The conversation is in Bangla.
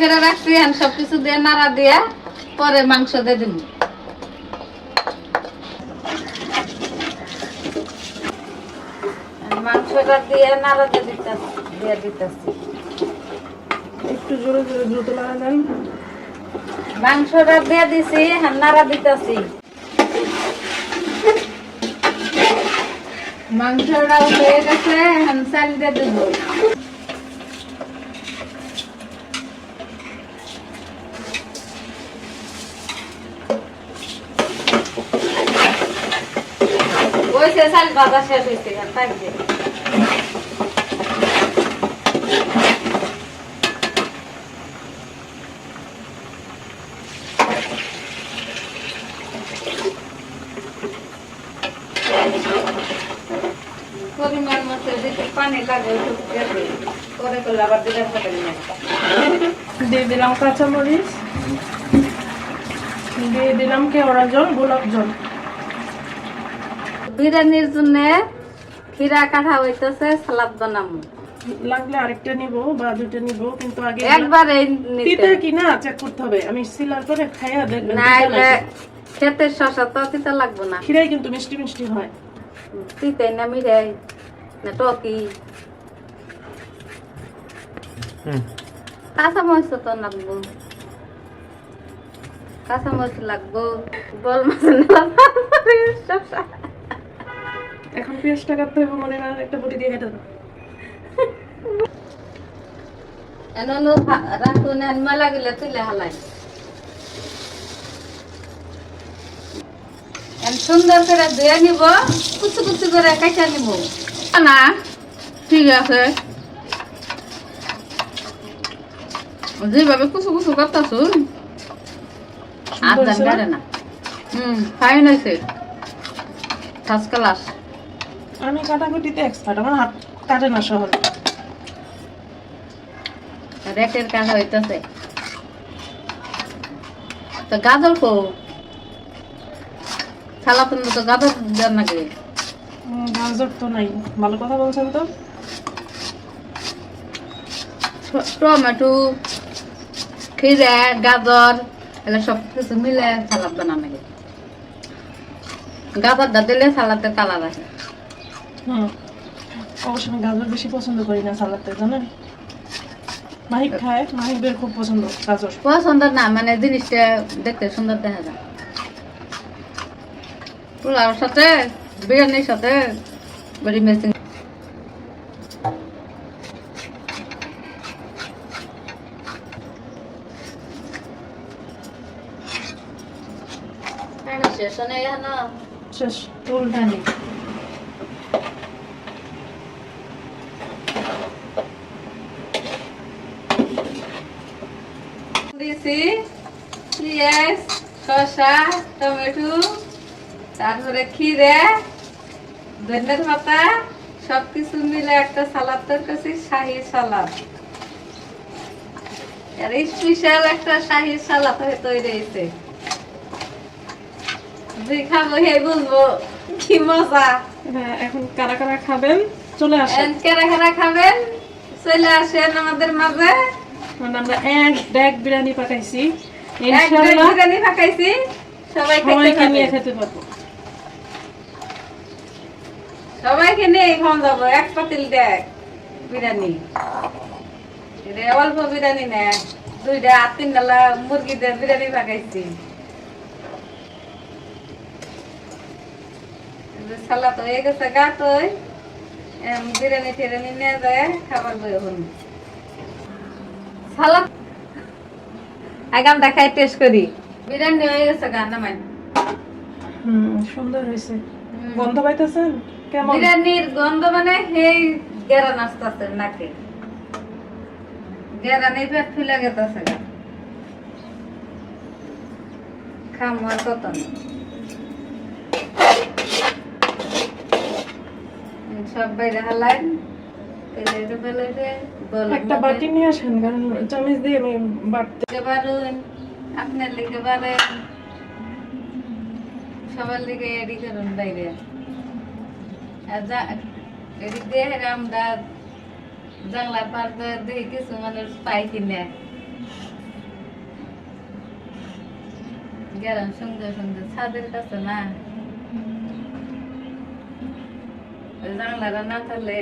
করে রাখছি সবকিছু দিয়ে নাড়া দিয়ে পরে মাংস দিয়ে দিব। মাংসটা দিয়ে নাড়া দিয়ে দিতেছি। একটু জোরে জোরে দ্রুত নাড়া দেন। মাংসটা দিয়ে দিছি, নাড়া দিতেছি। মাংসটা হয়ে গেছে, চাল দিয়ে দেব। ওইসে চাল ভাজা শেষ হয়েছে, থাকবে। পরিমাণ মতো দিতে পানি লাগে, পরে করলে আবার দিলাম দিয়ে দিলাম কাঁচামরিচ, দিয়ে দিলাম কেওড়া জল, গোলাপ জল। বিরিয়ানির জন্য খিরা কাটা হইতেছে, সালাদ বানাবো। লাগলে আরেকটা নিব বা দুটো নিব, কিন্তু আগে একবারে তিতা কিনা চেক করতে হবে। আমি সিলার করে খাইয়া দেখবেন। না খেতে শসা তো তিতা লাগবে না। খিরাই কিন্তু মিষ্টি মিষ্টি হয়। তিতাই না মিরাই না টকি। কাঁচামরিচ তো লাগবো, কাঁচামরিচ লাগবো, বল মাছ শসা। এখন পেঁয়াজটা কাটতে হবে, মনে না একটা বটি দিয়ে কেটে দাও। এনো রাখুন, মেলা গেলে তুলে হালাই। সুন্দর করে ধুয়ে নিব, কুচু কুচু করে কাটা নিব না। ঠিক আছে, যেভাবে কুচু কুচু করতেছো আদান গাড়ে না। ফাইন হয়েছে, ফার্স্ট ক্লাস। আমি কাটাকুটিতে এক্সপার্ট, আমার হাত কাটে না সহজে। রেটের কাজ হইতেছে। তো গাজর কো খালা তুমি তো গাজর দেন নাকি? গাজর তো নাই। ভালো কথা বলছেন তো। টমেটো, খিরা, গাজর এগুলো সব কিছু মিলে সালাদ বানানো লাগে। গাজরটা দিলে সালাদের কালার আসে। অবশ্য আমি গাজর বেশি পছন্দ করি না সালাদে, জানেন। মাহিক খায়, মাহিকের খুব পছন্দ গাজর। পছন্দ না, মানে জিনিসটা দেখতে সুন্দর দেখা যায়। পোলাওর সাথে বিরিয়ানির সাথে বড়ি মেশিন। শেষ নেই না, শেষ উল্টা নেই। দিয়েছি পেঁয়াজ, শসা, টমেটো, তারপরে খিরে, ধনিয়ার পাতা সবকিছু মিলে একটা সালাদ তৈরি, শাহী সালাদ। আর স্পেশাল একটা শাহী সালাদ তৈরি হয়েছে। যে খাবো হে বুঝবো কি মজা। এখন কারা কারা খাবেন চলে আসেন। কারা কারা খাবেন চলে আসেন আমাদের মাঝে। আমরা এক ব্যাগ বিরিয়ানি পাকাইছি, ইনশাআল্লাহ বিরিয়ানি পাকাইছি, সবাইকে নিয়ে খেতে পারবো। সবাইকে নিয়ে খাওয়া যাবো। এক পাতিল দেখ বিরিয়ানি, অল্প বিরিয়ানি না, 2-3 ডালা মুরগিদের বিরিয়ানি পাকাইছি। সালাদ হয়ে গেছে, গাছ বিরিয়ানি টিরিয়ানি নিয়ে যায় খাবার বই হন। সালাদ আগে আমরা খাই টেস্ট করি। বিরিয়ানি হয়ে গেছে, গা নামাই। সুন্দর হয়েছে। গন্ধ পাইতেছেন কেমন? বিরিয়ানির গন্ধ মানে সেই গেরান আসতেছে নাকে, গেরান এই পেট ফুলে গেছে গা। খামার কত সব বাইরে হালাই। একটা বাটি নিয়ে আসেন, কারণ চামচ দিয়ে আমি বাটতে পারুন, আপনার লিখে পারেন, সবার লিখে এডি করুন বাইরে। এদিক দিয়ে আমরা জানলার পার দিয়ে কিছু মানুষ পাই কিনে গেলাম সুন্দর সুন্দর ছাদের কাছে না, ওই জানলাটা না থাকলে